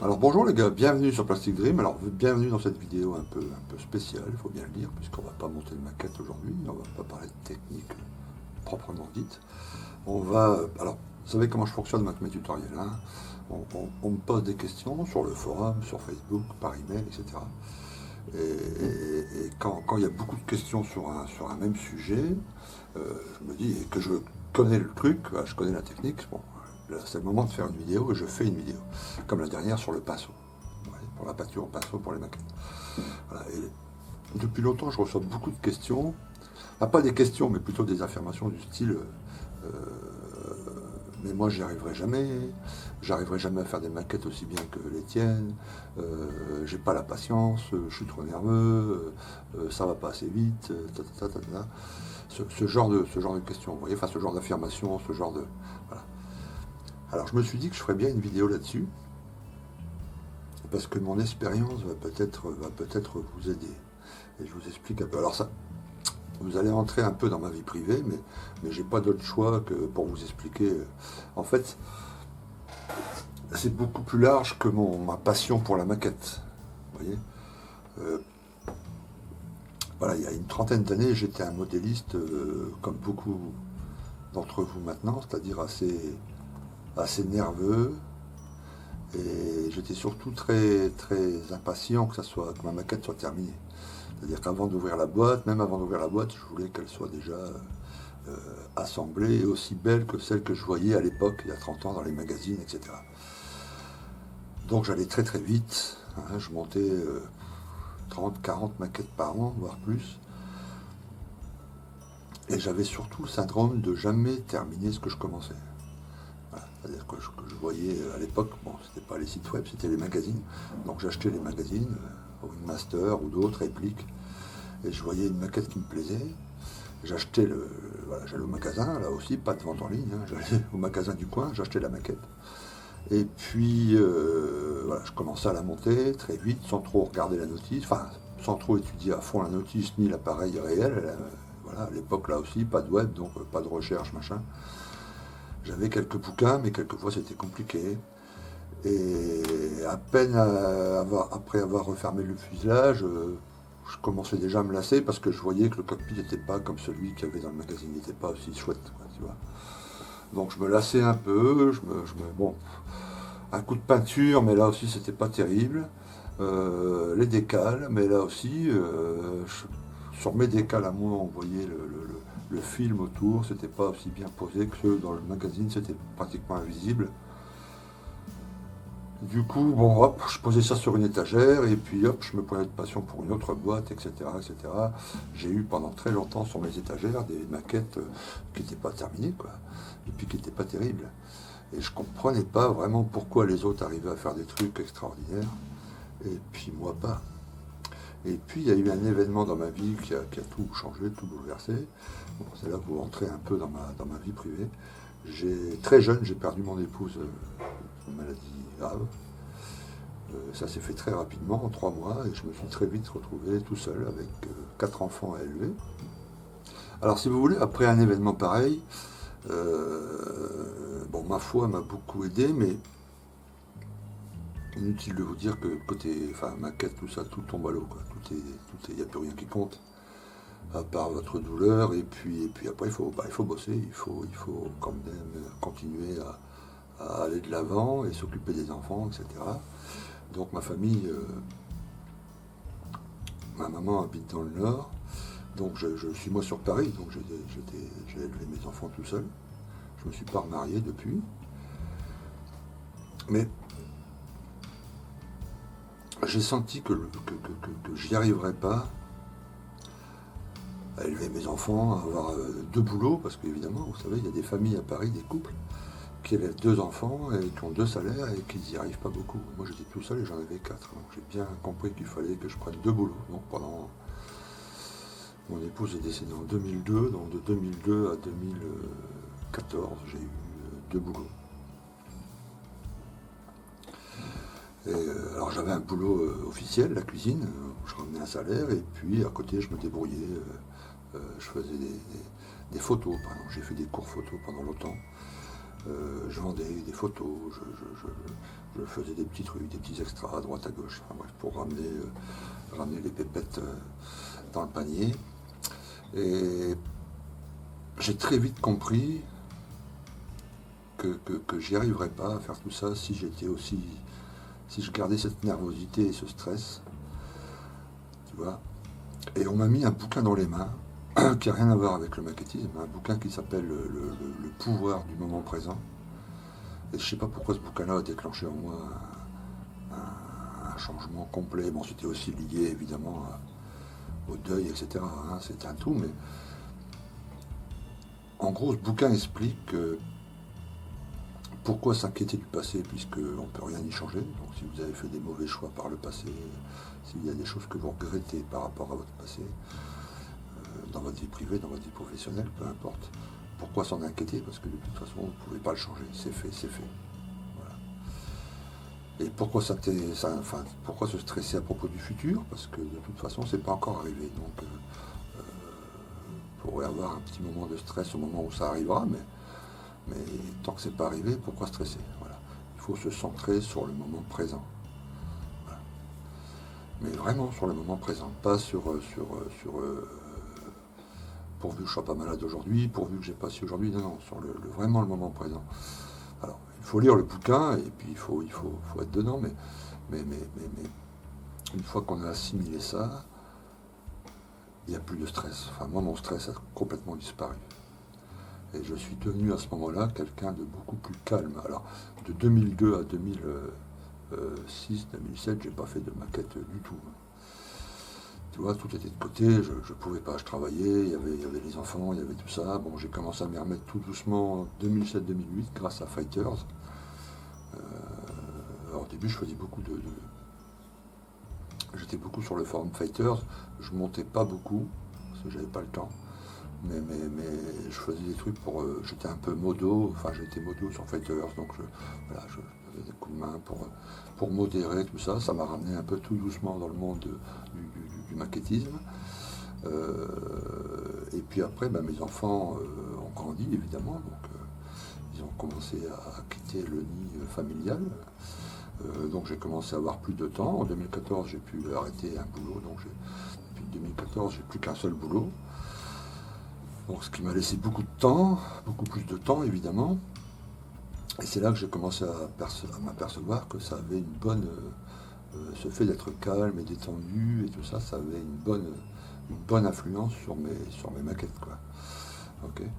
Alors bonjour les gars, bienvenue sur Plastic Dream. Alors bienvenue dans cette vidéo un peu spéciale, il faut bien le dire, puisqu'on va pas monter de maquette aujourd'hui, on va pas parler de technique proprement dite. Alors, vous savez comment je fonctionne avec mes tutoriels, hein. On me pose des questions sur le forum, sur Facebook, par email, etc. Et quand il y a beaucoup de questions sur un même sujet, je me dis, et que je connais le truc, je connais la technique, bon, là c'est le moment de faire une vidéo et je fais une vidéo. Comme la dernière sur le pinceau, ouais, pour la peinture au pinceau pour les maquettes. Voilà, et depuis longtemps, je reçois beaucoup de questions, pas des questions, mais plutôt des affirmations du style mais moi j'arriverai jamais à faire des maquettes aussi bien que les tiennes, j'ai pas la patience, je suis trop nerveux, ça va pas assez vite, ce genre de questions, vous voyez, enfin ce genre d'affirmation, ce genre de. Voilà. Alors je me suis dit que je ferais bien une vidéo là-dessus, parce que mon expérience va peut-être vous aider. Et je vous explique un peu. Alors ça, vous allez entrer un peu dans ma vie privée, mais j'ai pas d'autre choix que pour vous expliquer. En fait, c'est beaucoup plus large que ma passion pour la maquette. Vous voyez. Euh, voilà, il y a une trentaine d'années, j'étais un modéliste comme beaucoup d'entre vous maintenant, c'est-à-dire assez nerveux, et j'étais surtout très, très impatient que ma maquette soit terminée. C'est-à-dire qu'avant d'ouvrir la boîte, même avant d'ouvrir la boîte, je voulais qu'elle soit déjà assemblée et aussi belle que celle que je voyais à l'époque, il y a 30 ans, dans les magazines, etc. Donc j'allais très très vite, hein, je montais 30, 40 maquettes par an, voire plus. Et j'avais surtout le syndrome de jamais terminer ce que je commençais. Voilà. C'est-à-dire que je voyais à l'époque, bon, c'était pas les sites web, c'était les magazines. Donc j'achetais les magazines, Master ou d'autres, répliques, et je voyais une maquette qui me plaisait. J'achetais voilà, j'allais au magasin, là aussi, pas de vente en ligne, hein, j'allais au magasin du coin, j'achetais la maquette. Et puis, voilà, je commençais à la monter très vite, sans trop regarder la notice, enfin, sans trop étudier à fond la notice ni l'appareil réel. Voilà, à l'époque, là aussi, pas de web, donc pas de recherche, machin. J'avais quelques bouquins, mais quelquefois c'était compliqué. Et à peine après avoir refermé le fuselage, je commençais déjà à me lasser parce que je voyais que le cockpit n'était pas comme celui qu'il y avait dans le magazine, il n'était pas aussi chouette, quoi, tu vois. Donc je me lassais un peu, bon, un coup de peinture, mais là aussi c'était pas terrible. Les décals, mais là aussi, sur mes décals à moi, on voyait le film autour, c'était pas aussi bien posé que ceux dans le magazine, c'était pratiquement invisible. Du coup, bon, hop, je posais ça sur une étagère et puis hop, je me prenais de passion pour une autre boîte, etc., etc. J'ai eu pendant très longtemps sur mes étagères des maquettes qui n'étaient pas terminées, quoi, et puis qui n'étaient pas terribles. Et je comprenais pas vraiment pourquoi les autres arrivaient à faire des trucs extraordinaires et puis moi pas. Et puis il y a eu un événement dans ma vie qui a tout changé, tout bouleversé. Bon, c'est là que vous rentrez un peu dans ma vie privée. Très jeune, j'ai perdu mon épouse, une maladie grave. Ça s'est fait très rapidement, en 3 mois, et je me suis très vite retrouvé tout seul avec 4 enfants à élever. Alors si vous voulez, après un événement pareil, bon, ma foi m'a beaucoup aidé, mais inutile de vous dire que côté, enfin, maquette, tout ça, tout tombe à l'eau, quoi. Il n'y a plus rien qui compte, à part votre douleur, et puis après, il faut bosser, il faut quand même continuer à aller de l'avant et s'occuper des enfants, etc. Donc ma famille, ma maman habite dans le Nord, donc je suis moi sur Paris, donc j'ai élevé mes enfants tout seul. Je me suis pas remarié depuis, mais j'ai senti que j'y arriverais pas à élever mes enfants, à avoir 2 boulots, parce qu'évidemment, vous savez, il y a des familles à Paris, des couples, qui élèvent 2 enfants et qui ont 2 salaires et qui n'y arrivent pas beaucoup. Moi j'étais tout seul et j'en avais 4. Donc j'ai bien compris qu'il fallait que je prenne 2 boulots. Donc pendant. Mon épouse est décédée en 2002, donc de 2002 à 2014, j'ai eu 2 boulots. Alors j'avais un boulot officiel, la cuisine, où je ramenais un salaire, et puis à côté je me débrouillais, je faisais des photos, par exemple. J'ai fait des cours photos pendant longtemps. Je vendais des photos, je faisais des petits trucs, des petits extras à droite à gauche, enfin, bref, pour ramener les pépettes dans le panier. Et j'ai très vite compris que j'y arriverais pas à faire tout ça si je gardais cette nervosité et ce stress, tu vois. Et on m'a mis un bouquin dans les mains qui n'a rien à voir avec le maquettisme, un bouquin qui s'appelle le pouvoir du moment présent. Et je sais pas pourquoi ce bouquin-là a déclenché en moi un changement complet. Bon, c'était aussi lié évidemment au deuil, etc. Hein, c'était un tout, mais en gros, ce bouquin explique pourquoi s'inquiéter du passé, puisqu'on ne peut rien y changer. Donc si vous avez fait des mauvais choix par le passé, s'il y a des choses que vous regrettez par rapport à votre passé, dans votre vie privée, dans votre vie professionnelle, peu importe, pourquoi s'en inquiéter? Parce que de toute façon, vous ne pouvez pas le changer. C'est fait, c'est fait. Voilà. Et pourquoi pourquoi se stresser à propos du futur? Parce que de toute façon, c'est pas encore arrivé. Donc, vous pourrez avoir un petit moment de stress au moment où ça arrivera, mais tant que c'est pas arrivé, pourquoi stresser? Voilà. Il faut se centrer sur le moment présent. Voilà. Mais vraiment sur le moment présent, pas pourvu que je sois pas malade aujourd'hui, pourvu que j'ai pas ci aujourd'hui, non, sur vraiment le moment présent. Alors, il faut lire le bouquin et puis il faut être dedans, mais une fois qu'on a assimilé ça, il n'y a plus de stress. Enfin, moi, mon stress a complètement disparu. Et je suis devenu à ce moment-là quelqu'un de beaucoup plus calme. Alors, de 2002 à 2006, 2007, j'ai pas fait de maquette du tout. Tu vois, tout était de côté, je ne pouvais pas, je travaillais, il y avait les enfants, il y avait tout ça. Bon, j'ai commencé à m'y remettre tout doucement en 2007-2008 grâce à Fighters. Alors au début, je faisais j'étais beaucoup sur le forum Fighters, je montais pas beaucoup, parce que j'avais pas le temps. Mais je faisais des trucs j'étais un peu modo, enfin j'étais modo sur Fighters, donc je faisais des coups de main pour modérer tout ça. Ça m'a ramené un peu tout doucement dans le monde du maquettisme. Et puis après, mes enfants ont grandi évidemment, donc ils ont commencé à quitter le nid familial. Donc j'ai commencé à avoir plus de temps. En 2014, j'ai pu arrêter un boulot, donc depuis 2014, j'ai plus qu'un seul boulot. Donc, ce qui m'a laissé beaucoup de temps, beaucoup plus de temps évidemment. Et c'est là que j'ai commencé à m'apercevoir que ça avait une bonne. Ce fait d'être calme et détendu et tout ça, ça avait une bonne influence sur mes maquettes, quoi. Okay.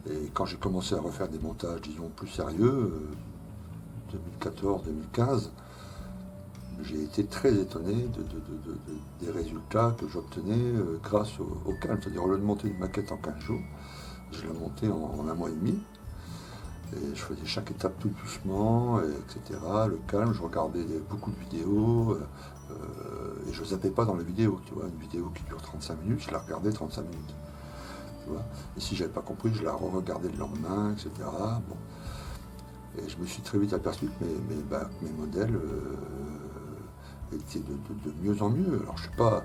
Et quand j'ai commencé à refaire des montages, disons, plus sérieux, 2014-2015, j'ai été très étonné des résultats que j'obtenais grâce au calme. C'est-à-dire, au lieu de monter une maquette en 15 jours, je la montais en un mois et demi. Et je faisais chaque étape tout doucement, etc. Le calme, je regardais beaucoup de vidéos, et je zappais pas dans les vidéos. Tu vois, une vidéo qui dure 35 minutes, je la regardais 35 minutes. Tu vois, et si j'avais pas compris, je la re-regardais le lendemain, etc. Bon. Et je me suis très vite aperçu que mes modèles étaient de mieux en mieux. Alors je sais pas.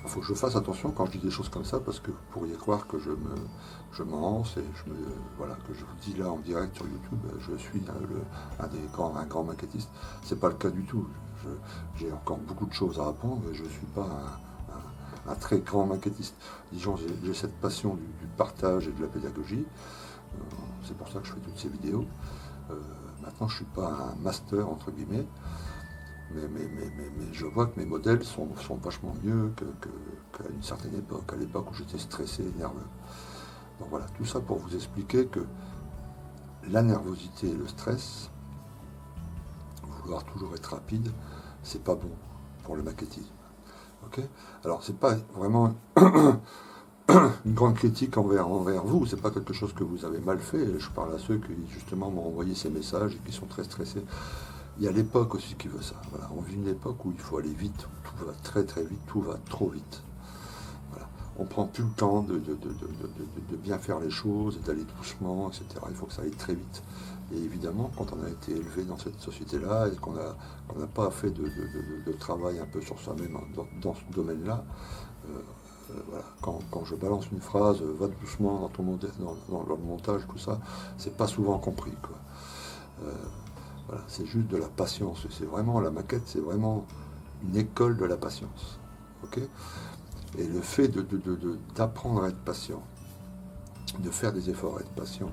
Il faut que je fasse attention quand je dis des choses comme ça, parce que vous pourriez croire que je m'enhance et voilà, que je vous dis là en direct sur YouTube, je suis un grand maquettiste. C'est pas le cas du tout. J'ai encore beaucoup de choses à apprendre et je ne suis pas un très grand maquettiste. Disons, j'ai cette passion du partage et de la pédagogie. C'est pour ça que je fais toutes ces vidéos. Maintenant, je ne suis pas un master, entre guillemets. Mais je vois que mes modèles sont vachement mieux qu'à une certaine époque, à l'époque où j'étais stressé et nerveux. Donc voilà, tout ça pour vous expliquer que la nervosité et le stress, vouloir toujours être rapide, c'est pas bon pour le maquettisme. Okay. Alors c'est pas vraiment une grande critique envers vous, c'est pas quelque chose que vous avez mal fait. Je parle à ceux qui justement m'ont envoyé ces messages et qui sont très stressés. Il y a l'époque aussi qui veut ça. Voilà. On vit une époque où il faut aller vite, où tout va très très vite, tout va trop vite. Voilà. On ne prend plus le temps de bien faire les choses, d'aller doucement, etc. Il faut que ça aille très vite. Et évidemment, quand on a été élevé dans cette société-là et qu'on n'a pas fait de travail un peu sur soi-même dans ce domaine-là, Voilà. Quand je balance une phrase, va doucement dans, dans le montage, tout ça, c'est pas souvent compris, quoi. Euh, voilà, c'est juste de la patience. C'est vraiment, la maquette, c'est vraiment une école de la patience. Ok. Et le fait d'apprendre à être patient, de faire des efforts à être patient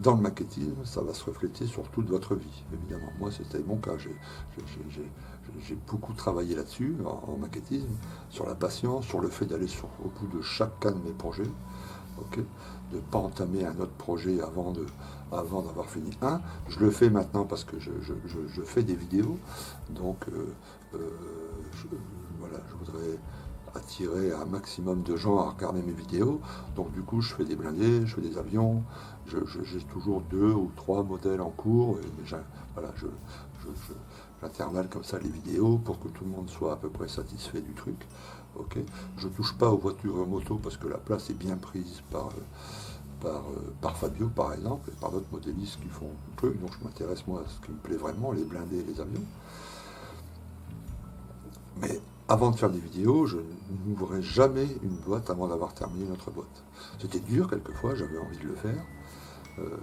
dans le maquettisme, ça va se refléter sur toute votre vie, évidemment. Moi, c'était mon cas. J'ai beaucoup travaillé là-dessus, en maquettisme, sur la patience, sur le fait d'aller au bout de chacun de mes projets, ok, de ne pas entamer un autre projet avant d'avoir fini un. Je le fais maintenant parce que je fais des vidéos, donc je, voilà, je voudrais attirer un maximum de gens à regarder mes vidéos. Donc du coup, je fais des blindés, je fais des avions, j'ai toujours 2 ou 3 modèles en cours. Et voilà, j'intervalle comme ça les vidéos pour que tout le monde soit à peu près satisfait du truc. Ok. Je touche pas aux voitures moto parce que la place est bien prise par Fabio par exemple, et par d'autres modélistes qui font un truc. Donc je m'intéresse moi à ce qui me plaît vraiment, les blindés et les avions. Mais avant de faire des vidéos, je n'ouvrais jamais une boîte avant d'avoir terminé notre boîte. C'était dur quelquefois, j'avais envie de le faire. Euh,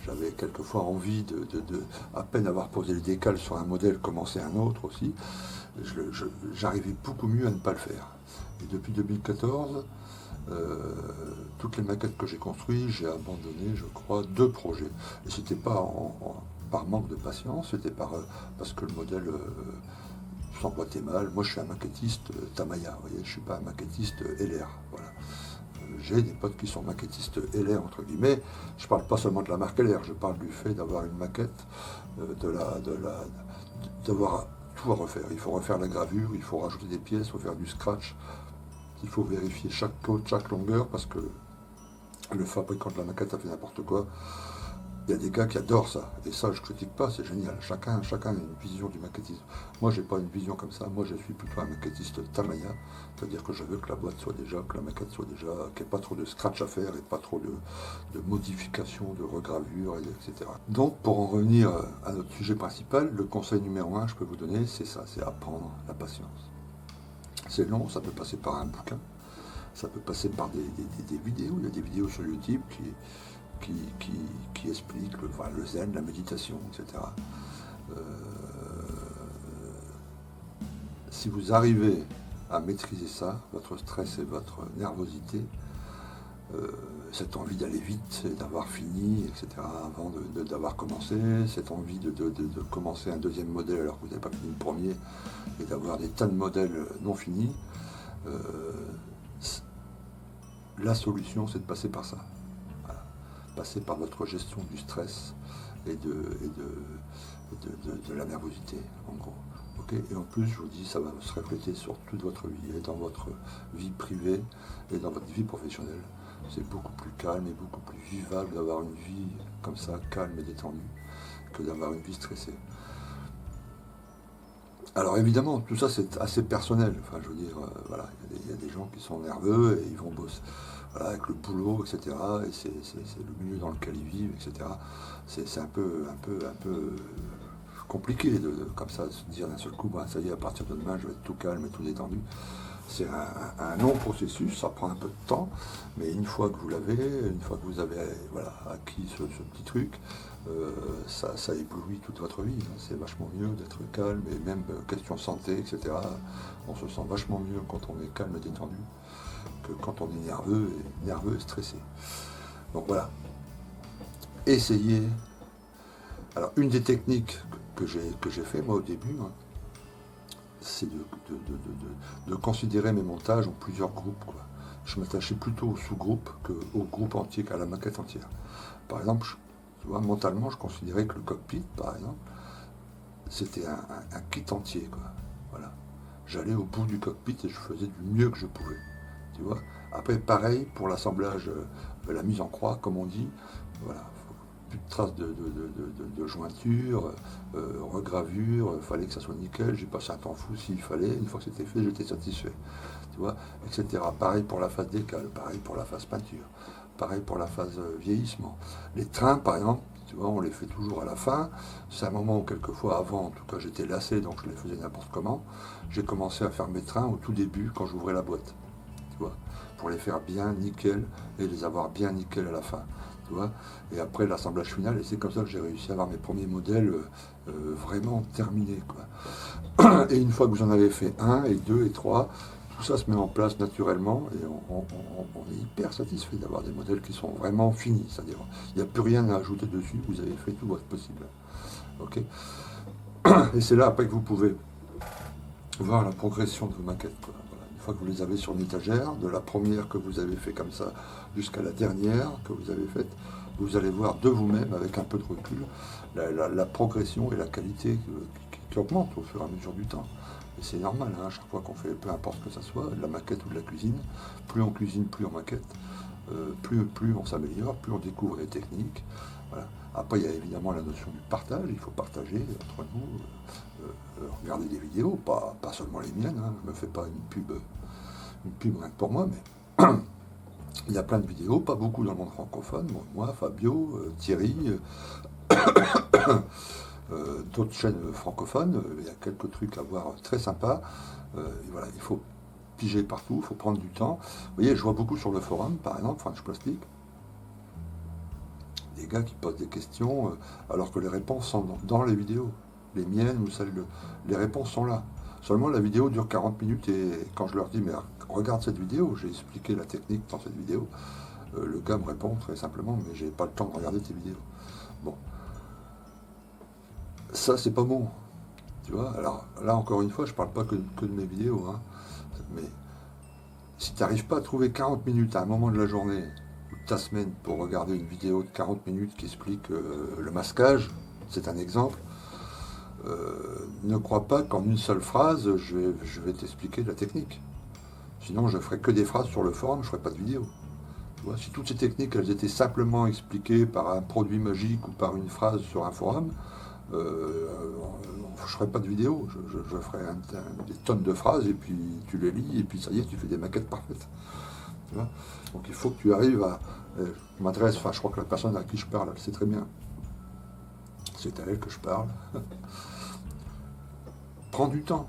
J'avais quelquefois envie à peine avoir posé le décal sur un modèle, commencer un autre aussi. J'arrivais beaucoup mieux à ne pas le faire. Et depuis 2014, toutes les maquettes que j'ai construites, j'ai abandonné, je crois, 2 projets. Et c'était pas par manque de patience, c'était parce que le modèle s'emboîtait mal. Moi, je suis un maquettiste Tamiya, vous voyez, je suis pas un maquettiste LR. Voilà. J'ai des potes qui sont maquettistes LR, entre guillemets. Je parle pas seulement de la marque LR, je parle du fait d'avoir une maquette, d'avoir tout à refaire. Il faut refaire la gravure, il faut rajouter des pièces, il faut faire du scratch, il faut vérifier chaque côte, chaque longueur, parce que le fabricant de la maquette a fait n'importe quoi. Il y a des gars qui adorent ça, et ça je critique pas, c'est génial. Chacun a une vision du maquettisme. Moi j'ai pas une vision comme ça, moi je suis plutôt un maquettiste Tamiya, c'est-à-dire que je veux que la boîte soit déjà, que la maquette soit déjà, qu'il n'y ait pas trop de scratch à faire et pas trop de modifications, de regravures, etc. Donc pour en revenir à notre sujet principal, le conseil numéro 1 que je peux vous donner, c'est ça, c'est apprendre la patience. C'est long, ça peut passer par un bouquin, ça peut passer par des vidéos, il y a des vidéos sur YouTube qui explique le zen, la méditation, etc. Si vous arrivez à maîtriser ça, votre stress et votre nervosité, cette envie d'aller vite et d'avoir fini, etc., avant d'avoir commencé, cette envie de commencer un deuxième modèle alors que vous n'avez pas fini le premier, et d'avoir des tas de modèles non finis, la solution, c'est de passer par ça. Passer par votre gestion du stress et de la nervosité, en gros. Okay, et en plus, je vous dis, ça va se refléter sur toute votre vie, et dans votre vie privée et dans votre vie professionnelle. C'est beaucoup plus calme et beaucoup plus vivable d'avoir une vie comme ça, calme et détendue, que d'avoir une vie stressée. Alors évidemment, tout ça c'est assez personnel. Enfin, je veux dire, voilà, il y a des gens qui sont nerveux et ils vont bosser, voilà, avec le boulot, etc. Et c'est le milieu dans lequel ils vivent, etc. C'est un peu compliqué comme ça, de se dire d'un seul coup, bah, ça y est, à partir de demain, je vais être tout calme et tout détendu. C'est un long processus, ça prend un peu de temps, mais une fois que vous l'avez, une fois que vous avez voilà, acquis ce petit truc, ça éblouit toute votre vie. C'est vachement mieux d'être calme, et même question santé, etc. On se sent vachement mieux quand on est calme et détendu que quand on est nerveux et stressé. Donc voilà. Essayez. Alors une des techniques que j'ai fait moi au début, hein, c'est de considérer mes montages en plusieurs groupes, quoi. Je m'attachais plutôt au sous-groupe qu'au groupe entier, qu'à la maquette entière. Par exemple, tu vois, mentalement, je considérais que le cockpit, par exemple, c'était un kit entier, quoi. Voilà. J'allais au bout du cockpit et je faisais du mieux que je pouvais. Tu vois. Après, pareil pour l'assemblage, la mise en croix, comme on dit. Voilà. Plus de traces de jointure, regravure, il fallait que ça soit nickel, j'ai passé un temps fou s'il fallait, une fois que c'était fait, j'étais satisfait, tu vois, etc. Pareil pour la phase décale, pareil pour la phase peinture, pareil pour la phase vieillissement. Les trains, par exemple, tu vois, on les fait toujours à la fin, c'est un moment où quelquefois avant, en tout cas j'étais lassé, donc je les faisais n'importe comment. J'ai commencé à faire mes trains au tout début, quand j'ouvrais la boîte. tu vois, pour les faire bien nickel et les avoir bien nickel à la fin, tu vois. Et après l'assemblage final, et c'est comme ça que j'ai réussi à avoir mes premiers modèles vraiment terminés, quoi. Et une fois que vous en avez fait un et deux et trois, tout ça se met en place naturellement et on est hyper satisfait d'avoir des modèles qui sont vraiment finis, c'est-à-dire il n'y a plus rien à ajouter dessus, vous avez fait tout votre possible. Ok. Et c'est là après que vous pouvez voir la progression de vos maquettes, quoi. Voilà. Une fois que vous les avez sur une étagère, de la première que vous avez fait comme ça jusqu'à la dernière que vous avez faite, vous allez voir de vous-même, avec un peu de recul, la progression et la qualité qui augmente au fur et à mesure du temps. Et c'est normal, hein, à chaque fois qu'on fait, peu importe que ça soit, de la maquette ou de la cuisine, plus on cuisine, plus on maquette, plus on s'améliore, plus on découvre les techniques. Voilà. Après, il y a évidemment la notion du partage, il faut partager entre nous, regarder des vidéos, pas seulement les miennes, hein, je ne me fais pas une pub rien que pour moi, mais il y a plein de vidéos, pas beaucoup dans le monde francophone, bon, moi, Fabio, Thierry, d'autres chaînes francophones, il y a quelques trucs à voir très sympas, et voilà, il faut piger partout, il faut prendre du temps. Vous voyez, je vois beaucoup sur le forum, par exemple, French Plastic, des gars qui posent des questions, alors que les réponses sont dans les vidéos, les miennes ou celles de... Les réponses sont là. Seulement, la vidéo dure 40 minutes et quand je leur dis, mais regarde cette vidéo, j'ai expliqué la technique dans cette vidéo, le gars me répond très simplement, mais j'ai pas le temps de regarder tes vidéos. Bon, ça c'est pas bon, tu vois. Alors là, encore une fois, je parle pas que de mes vidéos, hein, mais si tu n'arrives pas à trouver 40 minutes à un moment de la journée ou de ta semaine pour regarder une vidéo de 40 minutes qui explique le masquage, c'est un exemple, ne crois pas qu'en une seule phrase, je vais t'expliquer la technique. Sinon, je ferai que des phrases sur le forum, je ferai pas de vidéo. Tu vois, si toutes ces techniques, elles étaient simplement expliquées par un produit magique ou par une phrase sur un forum, euh, je ferai pas de vidéo. Je ferai des tonnes de phrases et puis tu les lis et puis ça y est, tu fais des maquettes parfaites. Tu vois. Donc il faut que tu arrives à... je m'adresse, enfin je crois que la personne à qui je parle, elle sait très bien. C'est à elle que je parle. Prends du temps.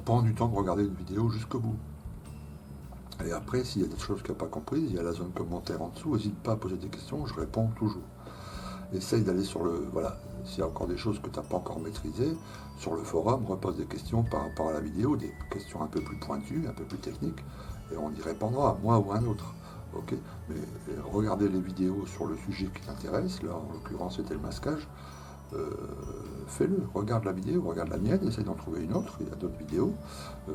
Prends du temps de regarder une vidéo jusqu'au bout. Et après, s'il y a des choses que tu n'as pas comprises, il y a la zone commentaire en dessous, n'hésite pas à poser des questions, je réponds toujours. Essaye d'aller sur le... Voilà, s'il y a encore des choses que tu n'as pas encore maîtrisées, sur le forum, repose des questions par rapport à la vidéo, des questions un peu plus pointues, un peu plus techniques, et on y répondra, moi ou un autre. Ok. Mais regardez les vidéos sur le sujet qui t'intéresse, là en l'occurrence c'était le masquage, fais-le, regarde la vidéo, regarde la mienne, essaye d'en trouver une autre, il y a d'autres vidéos,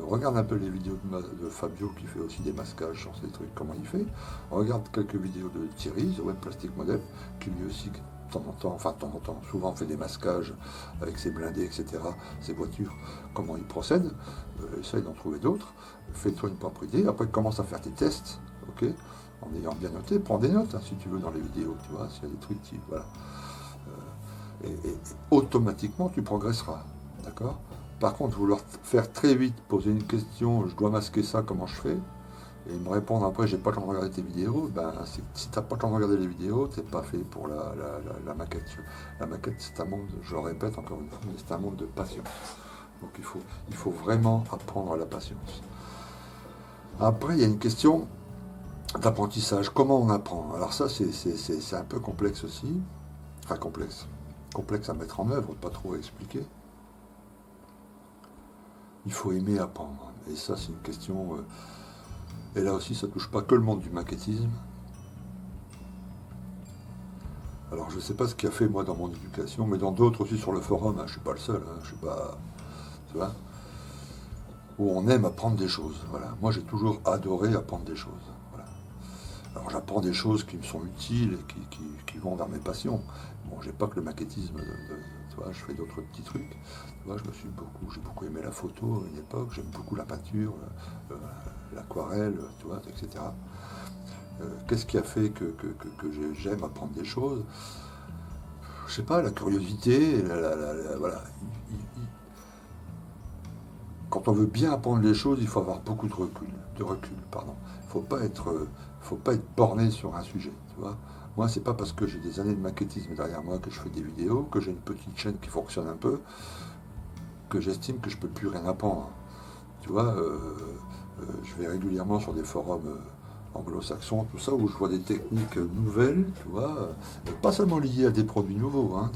regarde un peu les vidéos de Fabio qui fait aussi des masquages sur ces trucs, comment il fait, regarde quelques vidéos de Thierry, The Web Plastic Model, qui lui aussi de temps en temps, enfin de temps en temps, souvent fait des masquages avec ses blindés, etc., ses voitures, comment il procède, essaye d'en trouver d'autres, fais-toi une propre idée, après commence à faire tes tests, ok, en ayant bien noté, prends des notes hein, si tu veux dans les vidéos, tu vois, s'il y a des trucs qui, voilà. Et automatiquement tu progresseras. D'accord. Par contre, vouloir faire très vite, poser une question, je dois masquer ça, comment je fais, et me répondre après, j'ai pas le temps de regarder tes vidéos, ben, si t'as pas le temps de regarder les vidéos, t'es pas fait pour la maquette. La maquette, c'est un monde, je le répète encore une fois, mais c'est un monde de patience. Donc il faut vraiment apprendre à la patience. Après, il y a une question d'apprentissage. Comment on apprend? Alors ça, c'est un peu complexe aussi. Enfin, complexe à mettre en œuvre, pas trop à expliquer. Il faut aimer apprendre. Et ça, c'est une question... et là aussi, ça touche pas que le monde du maquettisme. Alors, je ne sais pas ce qui a fait, moi, dans mon éducation, mais dans d'autres aussi sur le forum, hein, je ne suis pas le seul, hein, je suis pas... Tu vois, où on aime apprendre des choses. Voilà. Moi, j'ai toujours adoré apprendre des choses. Voilà. Alors, j'apprends des choses qui me sont utiles et qui vont vers mes passions. Bon, j'ai pas que le maquettisme, tu vois, je fais d'autres petits trucs. Tu vois, j'ai beaucoup aimé la photo à une époque, j'aime beaucoup la peinture, l'aquarelle, tu vois, etc. Qu'est-ce qui a fait que j'aime apprendre des choses? Je sais pas, la curiosité, voilà. Quand on veut bien apprendre les choses, il faut avoir beaucoup de recul, pardon. Faut pas être borné sur un sujet, tu vois. Moi, c'est pas parce que j'ai des années de maquettisme derrière moi que je fais des vidéos, que j'ai une petite chaîne qui fonctionne un peu, que j'estime que je peux plus rien apprendre. Tu vois, Je vais régulièrement sur des forums anglo-saxons, tout ça, où je vois des techniques nouvelles, tu vois, pas seulement liées à des produits nouveaux, hein,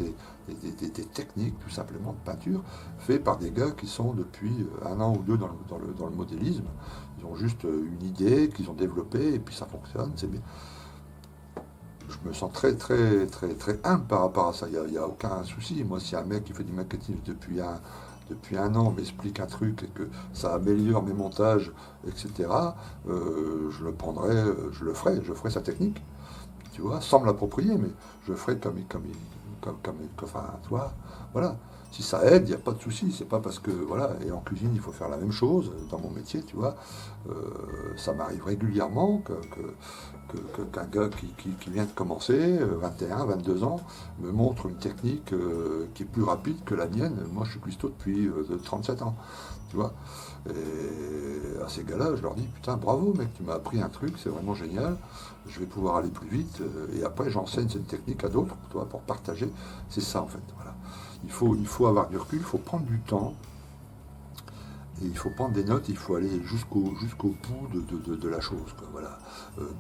des techniques tout simplement de peinture, faites par des gars qui sont depuis un an ou deux dans le modélisme. Ils ont juste une idée qu'ils ont développée et puis ça fonctionne, c'est bien. Je me sens très humble par rapport à ça. Il y a aucun souci. Moi, si un mec qui fait du marketing depuis un an m'explique un truc et que ça améliore mes montages, etc., je le prendrai, je ferai sa technique, tu vois, sans me l'approprier, mais je ferai enfin, tu vois, voilà. Si ça aide, il n'y a pas de souci. C'est pas parce que, voilà, et en cuisine, il faut faire la même chose dans mon métier, tu vois. Euh, Ça m'arrive régulièrement qu'un gars qui vient de commencer, 21, 22 ans, me montre une technique qui est plus rapide que la mienne. Moi, je suis cuistot depuis 37 ans, tu vois. Et à ces gars-là, je leur dis, putain, bravo mec, tu m'as appris un truc, c'est vraiment génial, je vais pouvoir aller plus vite, et après j'enseigne cette technique à d'autres, tu vois, pour partager. C'est ça en fait, voilà. Il faut avoir du recul, il faut prendre du temps, et il faut prendre des notes, il faut aller jusqu'au bout de la chose, quoi, voilà.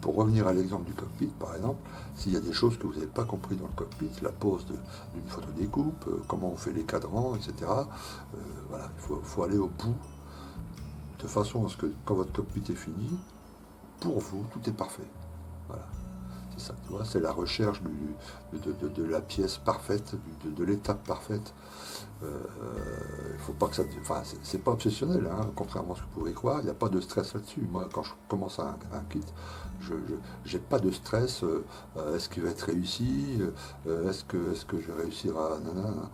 Pour revenir à l'exemple du cockpit, par exemple, s'il y a des choses que vous n'avez pas compris dans le cockpit, la pose d'une photo découpe, comment on fait les cadrans, etc., voilà, faut aller au bout, de façon à ce que quand votre cockpit est fini, pour vous, tout est parfait. Voilà, c'est ça, tu vois, c'est la recherche de la pièce parfaite, de l'étape parfaite. Il faut pas que ça, enfin, c'est pas obsessionnel, hein, contrairement à ce que vous pouvez croire. Il n'y a pas de stress là-dessus. Moi, quand je commence un kit, je j'ai pas de stress. Est-ce qu'il va être réussi? Est-ce que je vais réussir à nanana?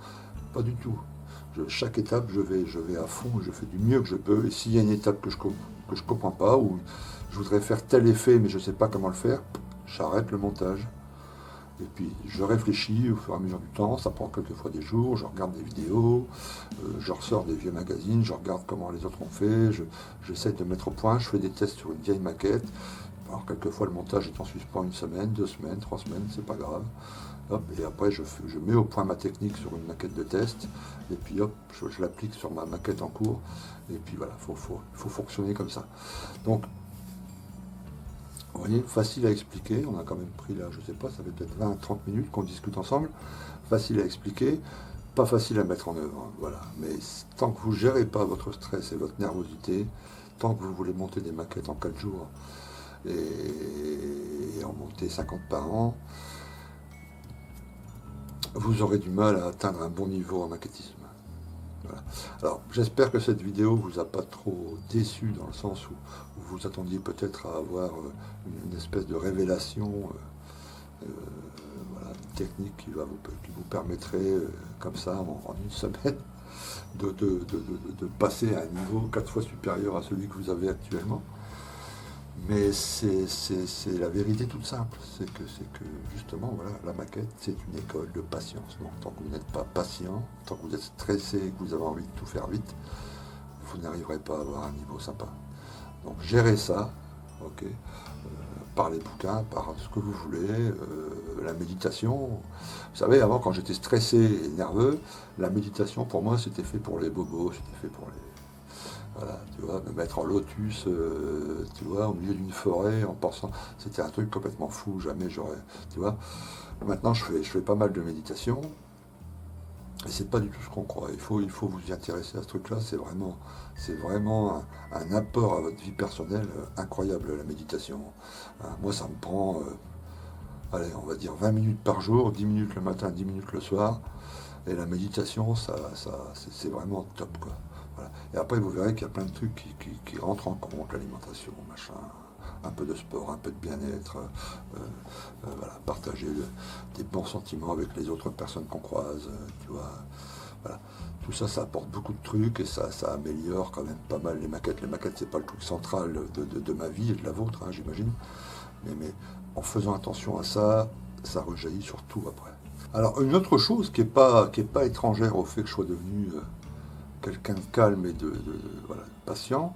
Pas du tout. Chaque étape, je vais à fond, je fais du mieux que je peux. Et s'il y a une étape que je comprends pas, ou je voudrais faire tel effet, mais je ne sais pas comment le faire, j'arrête le montage. Et puis je réfléchis au fur et à mesure du temps, ça prend quelquefois des jours, je regarde des vidéos, je ressors des vieux magazines, je regarde comment les autres ont fait, j'essaie de mettre au point, je fais des tests sur une vieille maquette. Alors quelquefois le montage est en suspens une semaine, 2 semaines, 3 semaines, c'est pas grave. Hop, et après je mets au point ma technique sur une maquette de test, et puis hop, je l'applique sur ma maquette en cours, et puis voilà, faut fonctionner comme ça. Donc, vous voyez, facile à expliquer, on a quand même pris là, je sais pas, ça fait peut-être 20-30 minutes qu'on discute ensemble, facile à expliquer, pas facile à mettre en œuvre, hein, voilà. Mais tant que vous ne gérez pas votre stress et votre nervosité, tant que vous voulez monter des maquettes en 4 jours et en monter 50 par an, vous aurez du mal à atteindre un bon niveau en maquettisme. Voilà. Alors, j'espère que cette vidéo vous a pas trop déçu dans le sens où vous attendiez peut-être à avoir une espèce de révélation, voilà, une technique qui vous permettrait, comme ça, en une semaine, de passer à un niveau 4 fois supérieur à celui que vous avez actuellement. Mais c'est la vérité toute simple, c'est que justement, voilà, la maquette, c'est une école de patience. Donc, tant que vous n'êtes pas patient, tant que vous êtes stressé et que vous avez envie de tout faire vite, vous n'arriverez pas à avoir un niveau sympa. Donc, gérez ça, ok, par les bouquins, par ce que vous voulez, la méditation. Vous savez, avant, quand j'étais stressé et nerveux, la méditation, pour moi, c'était fait pour les bobos, c'était fait pour les... Voilà, tu vois, me mettre en lotus, tu vois, au milieu d'une forêt, en pensant, c'était un truc complètement fou, jamais j'aurais, tu vois. Maintenant, je fais pas mal de méditation, et c'est pas du tout ce qu'on croit. Il faut vous y intéresser à ce truc-là, c'est vraiment un apport à votre vie personnelle incroyable, la méditation. Hein, moi, ça me prend, allez, on va dire 20 minutes par jour, 10 minutes le matin, 10 minutes le soir, et la méditation, c'est vraiment top, quoi. Voilà. Et après, vous verrez qu'il y a plein de trucs qui rentrent en compte, l'alimentation, machin, un peu de sport, un peu de bien-être, voilà, partager des bons sentiments avec les autres personnes qu'on croise, tu vois. Voilà. Tout ça, ça apporte beaucoup de trucs et ça améliore quand même pas mal les maquettes. Les maquettes, c'est pas le truc central de ma vie et de la vôtre, hein, j'imagine. Mais en faisant attention à ça, ça rejaillit sur tout après. Alors, une autre chose qui est pas étrangère au fait que je sois devenu quelqu'un de calme et voilà, de patient,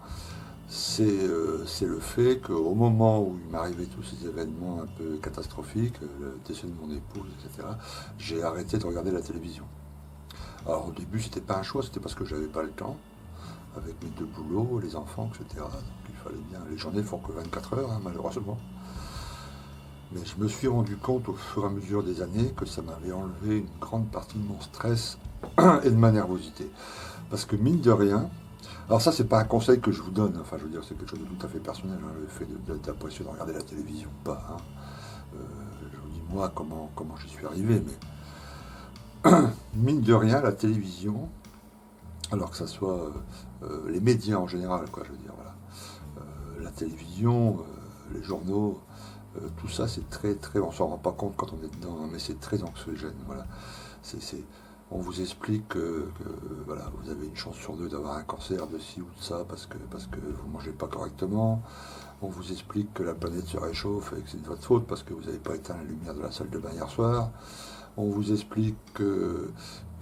c'est le fait qu'au moment où il m'arrivait tous ces événements un peu catastrophiques, le décès de mon épouse, etc., j'ai arrêté de regarder la télévision. Alors au début, c'était pas un choix, c'était parce que j'avais pas le temps, avec mes 2 boulots, les enfants, etc. Donc il fallait bien. Les journées font que 24 heures, hein, malheureusement. Mais je me suis rendu compte au fur et à mesure des années que ça m'avait enlevé une grande partie de mon stress et de ma nervosité. Parce que mine de rien, alors ça c'est pas un conseil que je vous donne, enfin je veux dire c'est quelque chose de tout à fait personnel, hein, le fait d'apprécier de regarder la télévision, pas. Hein. Je vous dis moi comment j'y suis arrivé, mais mine de rien la télévision, alors que ça soit les médias en général, quoi, je veux dire, voilà. La télévision, les journaux, tout ça, c'est très, on s'en rend pas compte quand on est dedans, hein, mais c'est très anxiogène. Voilà. On vous explique voilà, vous avez une chance sur deux d'avoir un cancer de ci ou de ça parce que vous mangez pas correctement. On vous explique que la planète se réchauffe et que c'est de votre faute parce que vous n'avez pas éteint la lumière de la salle de bain hier soir. On vous explique que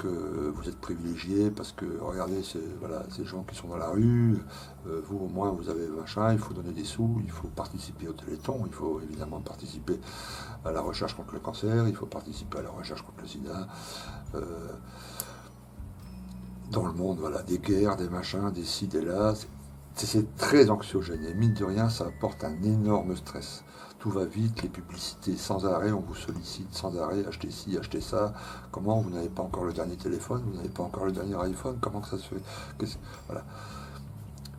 vous êtes privilégié parce que, regardez, voilà, ces gens qui sont dans la rue, vous au moins vous avez machin, il faut donner des sous, il faut participer au Téléthon, il faut évidemment participer à la recherche contre le cancer, il faut participer à la recherche contre le sida. Dans le monde, voilà, des guerres, des machins, des ci, des là, c'est très anxiogène et mine de rien, ça apporte un énorme stress. Tout va vite, les publicités sans arrêt, on vous sollicite sans arrêt, achetez ci, achetez ça. Comment vous n'avez pas encore le dernier téléphone, vous n'avez pas encore le dernier iPhone, comment que ça se fait? Voilà.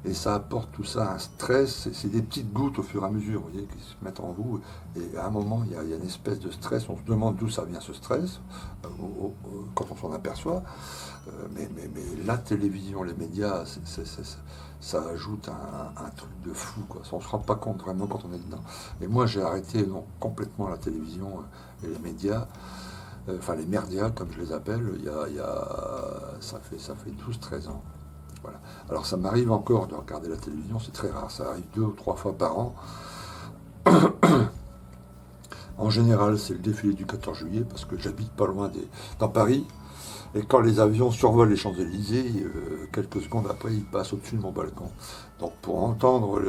Et ça apporte tout ça un stress, c'est des petites gouttes au fur et à mesure, vous voyez, qui se mettent en vous. Et à un moment, il y a une espèce de stress, on se demande d'où ça vient ce stress, quand on s'en aperçoit. Mais la télévision, les médias, ça ajoute un truc de fou, quoi. On ne se rend pas compte vraiment quand on est dedans. Et moi, j'ai arrêté complètement la télévision et les médias, enfin les merdias, comme je les appelle, ça fait 12-13 ans. Voilà. Alors ça m'arrive encore de regarder la télévision, c'est très rare, ça arrive 2 ou 3 fois par an. En général, c'est le défilé du 14 juillet, parce que j'habite pas loin dans Paris. Et quand les avions survolent les Champs-Élysées, quelques secondes après, ils passent au-dessus de mon balcon. Donc pour entendre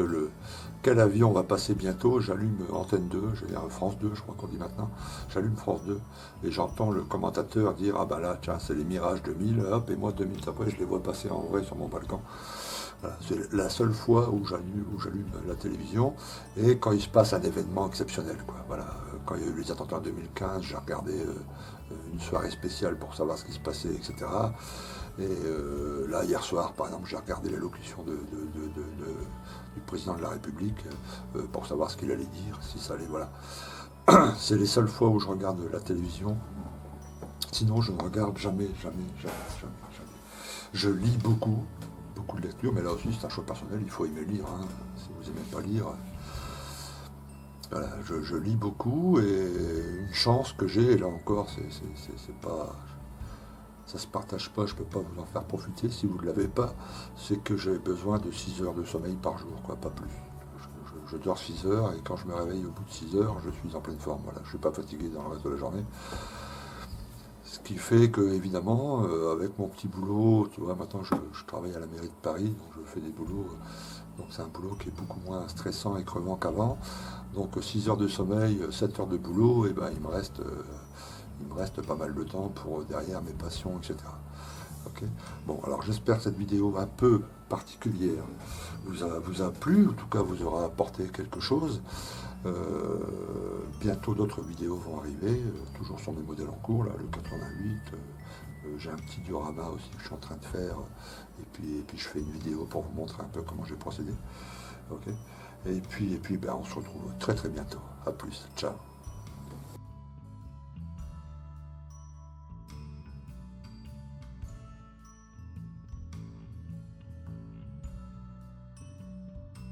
quel avion va passer bientôt, j'allume Antenne 2, j'ai un France 2, je crois qu'on dit maintenant, j'allume France 2, et j'entends le commentateur dire « Ah ben là, tiens, c'est les Mirage 2000, hop, et moi 2 minutes après, je les vois passer en vrai sur mon balcon. » Voilà, c'est la seule fois où j'allume la télévision, et quand il se passe un événement exceptionnel, quoi. Voilà, quand il y a eu les attentats en 2015, j'ai regardé une soirée spéciale pour savoir ce qui se passait, etc. Et là, hier soir, par exemple, j'ai regardé l'allocution du président de la République pour savoir ce qu'il allait dire, si ça allait, voilà. C'est les seules fois où je regarde la télévision. Sinon, je ne regarde jamais. Je lis beaucoup de lecture, mais là aussi, c'est un choix personnel, il faut aimer lire. Hein. Si vous n'aimez pas lire, voilà, je lis beaucoup, et une chance que j'ai, et là encore, c'est pas... Ça se partage pas, je peux pas vous en faire profiter si vous ne l'avez pas, c'est que j'ai besoin de 6 heures de sommeil par jour, quoi, pas plus. Je dors 6 heures, et quand je me réveille au bout de 6 heures, je suis en pleine forme, voilà, je ne suis pas fatigué dans le reste de la journée. Ce qui fait que, évidemment, avec mon petit boulot, tu vois, maintenant je travaille à la mairie de Paris, donc je fais des boulots, donc c'est un boulot qui est beaucoup moins stressant et crevant qu'avant. Donc 6 heures de sommeil, 7 heures de boulot, et ben il me reste pas mal de temps pour derrière mes passions, etc. Okay. Bon, alors j'espère que cette vidéo un peu particulière vous a plu, en tout cas vous aura apporté quelque chose. Bientôt d'autres vidéos vont arriver, toujours sur mes modèles en cours, là, le 88. J'ai un petit diorama aussi que je suis en train de faire, et puis je fais une vidéo pour vous montrer un peu comment j'ai procédé. Okay. Et puis ben, on se retrouve très bientôt. À plus, ciao.